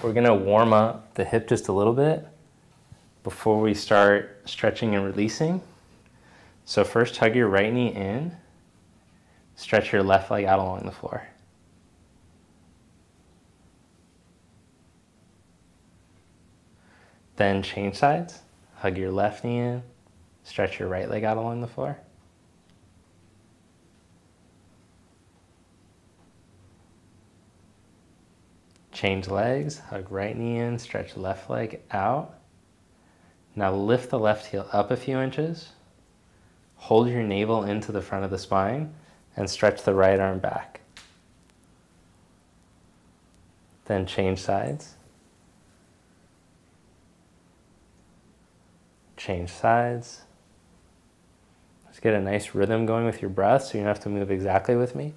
We're gonna warm up the hip just a little bit before we start stretching and releasing. So first hug your right knee in, stretch your left leg out along the floor. Then change sides, hug your left knee in, stretch your right leg out along the floor. Change legs, hug right knee in, stretch left leg out. Now lift the left heel up a few inches. Hold your navel into the front of the spine and stretch the right arm back. Then change sides. Change sides. Let's get a nice rhythm going with your breath so you don't have to move exactly with me.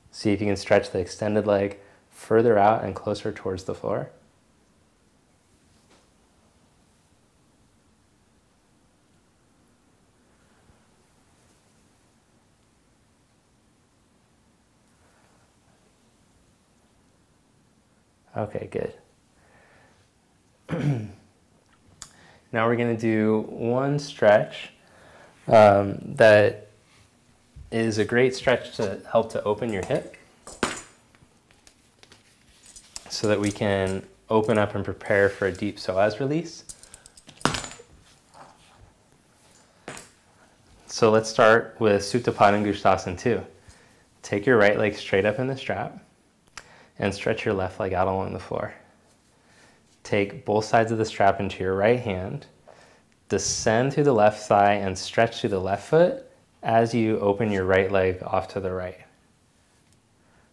See if you can stretch the extended leg further out and closer towards the floor. Okay, good. Now we're going to do one stretch that is a great stretch to help to open your hip so that we can open up and prepare for a deep psoas release. So let's start with Supta Padangusthasana 2. Take your right leg straight up in the strap and stretch your left leg out along the floor. Take both sides of the strap into your right hand, descend through the left thigh and stretch through the left foot as you open your right leg off to the right.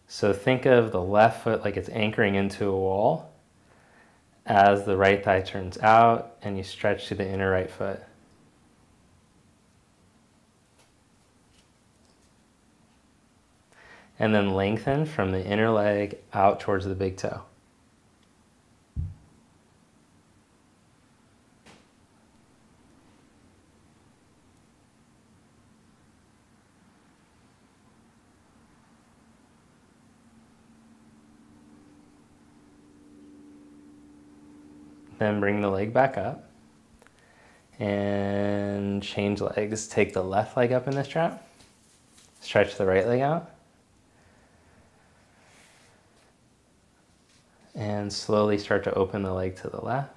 So think of the left foot like it's anchoring into a wall as the right thigh turns out and you stretch to the inner right foot. And then lengthen from the inner leg out towards the big toe. Then bring the leg back up and change legs. Take the left leg up in the strap, stretch the right leg out, and slowly start to open the leg to the left.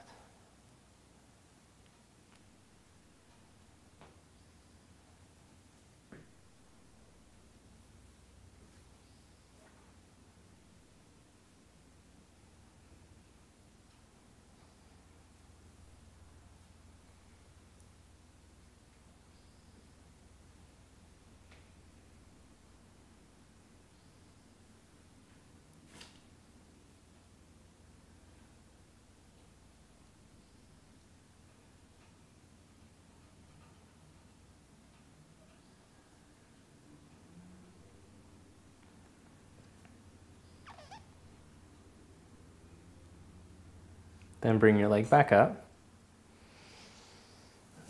Then bring your leg back up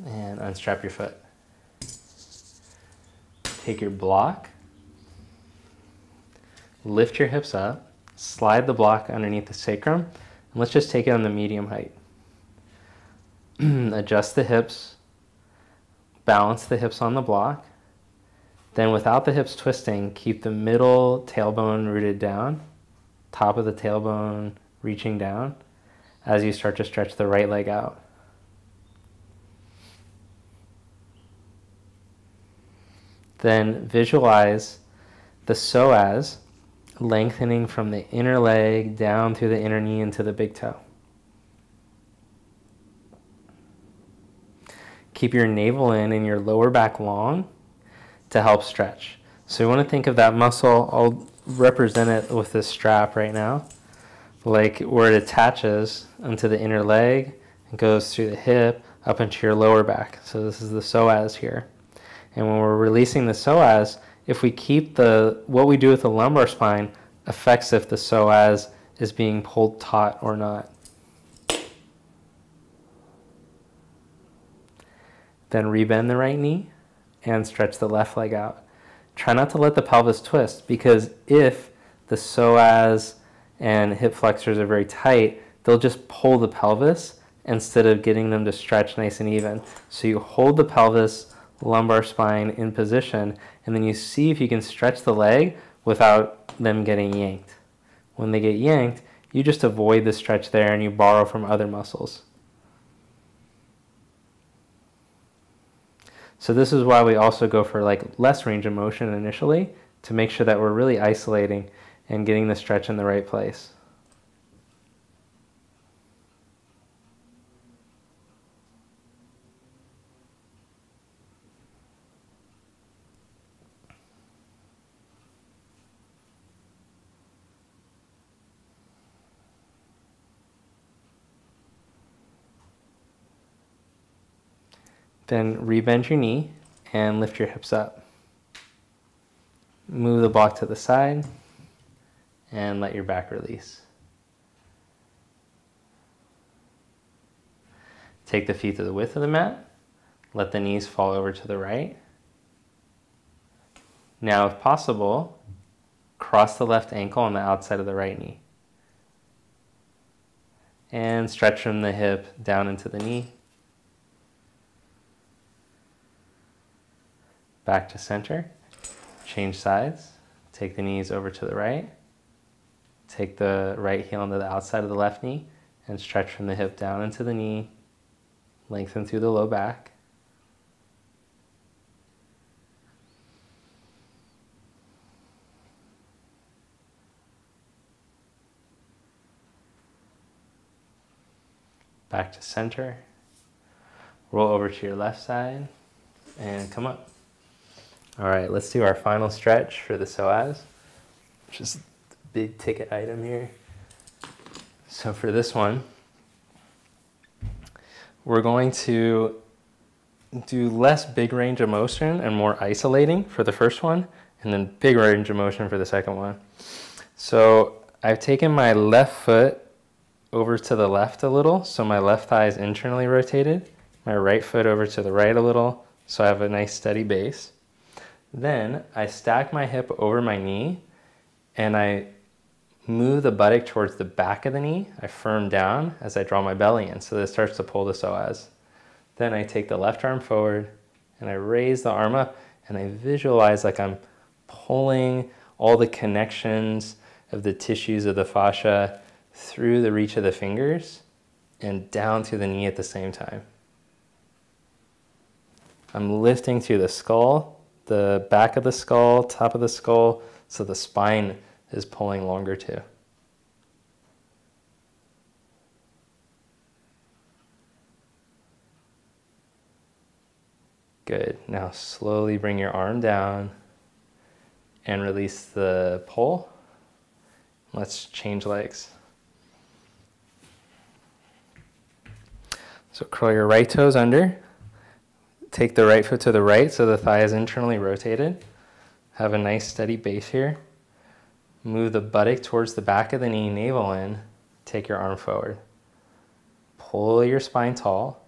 and unstrap your foot. Take your block, lift your hips up, slide the block underneath the sacrum, and let's just take it on the medium height. Adjust the hips, balance the hips on the block. Then without the hips twisting, keep the middle tailbone rooted down, top of the tailbone reaching down as you start to stretch the right leg out. Then visualize the psoas lengthening from the inner leg down through the inner knee into the big toe. Keep your navel in and your lower back long to help stretch. So you want to think of that muscle, I'll represent it with this strap right now, like where it attaches onto the inner leg and goes through the hip up into your lower back. So this is the psoas here. And when we're releasing the psoas, if we keep what we do with the lumbar spine affects if the psoas is being pulled taut or not. Then rebend the right knee and stretch the left leg out. try not to let the pelvis twist, because if the psoas and hip flexors are very tight, they'll just pull the pelvis instead of getting them to stretch nice and even. So you hold the pelvis, lumbar spine in position, and then you see if you can stretch the leg without them getting yanked. When they get yanked, you just avoid the stretch there and you borrow from other muscles. So this is why we also go for like less range of motion initially, to make sure that we're really isolating and getting the stretch in the right place. Then rebend your knee and lift your hips up. Move the block to the side and let your back release. Take the feet to the width of the mat. Let the knees fall over to the right. Now, if possible, cross the left ankle on the outside of the right knee. And stretch from the hip down into the knee. Back to center. Change sides. Take the knees over to the right. Take the right heel onto the outside of the left knee and stretch from the hip down into the knee. Lengthen through the low back. Back to center. Roll over to your left side and come up. All right, let's do our final stretch for the psoas, which is the big ticket item here. So for this one, we're going to do less big range of motion and more isolating for the first one, and then big range of motion for the second one. So I've taken my left foot over to the left a little, so my left thigh is internally rotated. My right foot over to the right a little, so I have a nice steady base. Then I stack my hip over my knee and I move the buttock towards the back of the knee. I firm down as I draw my belly in so that it starts to pull the psoas. Then I take the left arm forward and I raise the arm up and I visualize like I'm pulling all the connections of the tissues of the fascia through the reach of the fingers and down to the knee at the same time. I'm lifting through the skull, the back of the skull, top of the skull, so the spine is pulling longer too. Good. Now slowly bring your arm down and release the pull. Let's change legs. So curl your right toes under. Take the right foot to the right so the thigh is internally rotated. Have a nice steady base here. Move the buttock towards the back of the knee, navel in. Take your arm forward. Pull your spine tall.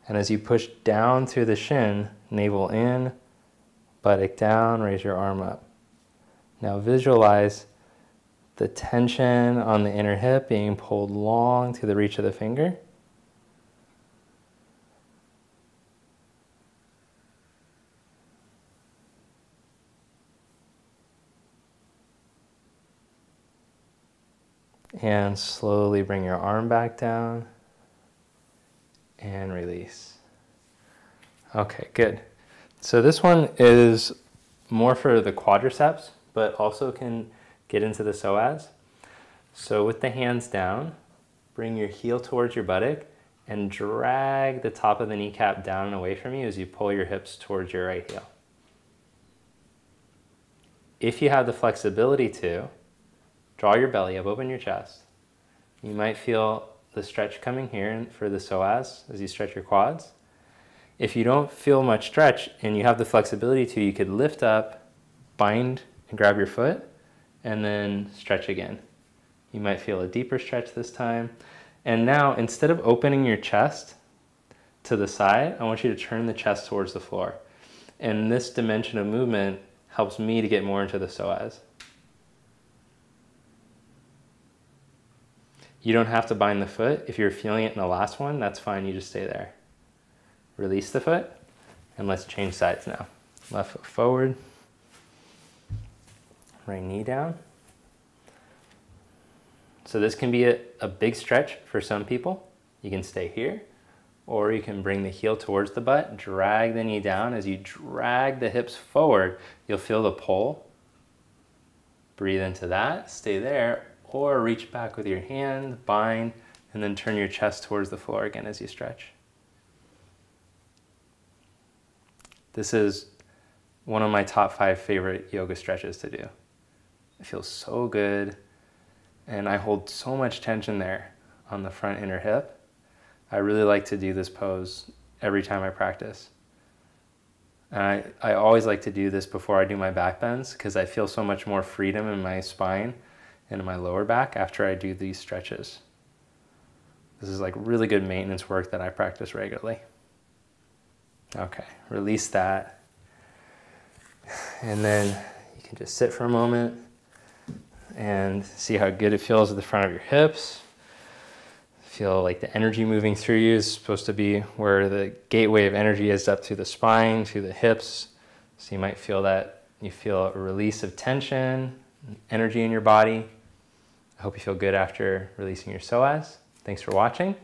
And as you push down through the shin, navel in, buttock down, raise your arm up. Now visualize the tension on the inner hip being pulled long to the reach of the finger. And slowly bring your arm back down and release. Okay, good. So this one is more for the quadriceps, but also can get into the psoas. So with the hands down, bring your heel towards your buttock and drag the top of the kneecap down and away from you as you pull your hips towards your right heel. If you have the flexibility to, draw your belly up, open your chest. You might feel the stretch coming here for the psoas as you stretch your quads. If you don't feel much stretch and you have the flexibility to, you could lift up, bind and grab your foot, and then stretch again. You might feel a deeper stretch this time. And now, instead of opening your chest to the side, I want you to turn the chest towards the floor. And this dimension of movement Helps me to get more into the psoas. You don't have to bind the foot. If you're feeling it in the last one, that's fine. You just stay there. Release the foot, and let's change sides now. Left foot forward. Right knee down. So this can be a big stretch for some people. You can stay here, or you can bring the heel towards the butt, drag the knee down. As you drag the hips forward, you'll feel the pull. Breathe into that, stay there, or reach back with your hand, bind, and then turn your chest towards the floor again as you stretch. This is one of my top 5 favorite yoga stretches to do. It feels so good, and I hold so much tension there on the front inner hip. I really like to do this pose every time I practice. And I always like to do this before I do my back bends because I feel so much more freedom in my spine and in my lower back after I do these stretches. This is like really good maintenance work that I practice regularly. Okay, release that. And then you can just sit for a moment and see how good it feels at the front of your hips. Feel like the energy moving through you is supposed to be where the gateway of energy is, up through the spine, to the hips. So you might feel that you feel a release of tension, energy in your body. I hope you feel good after releasing your psoas. Thanks for watching.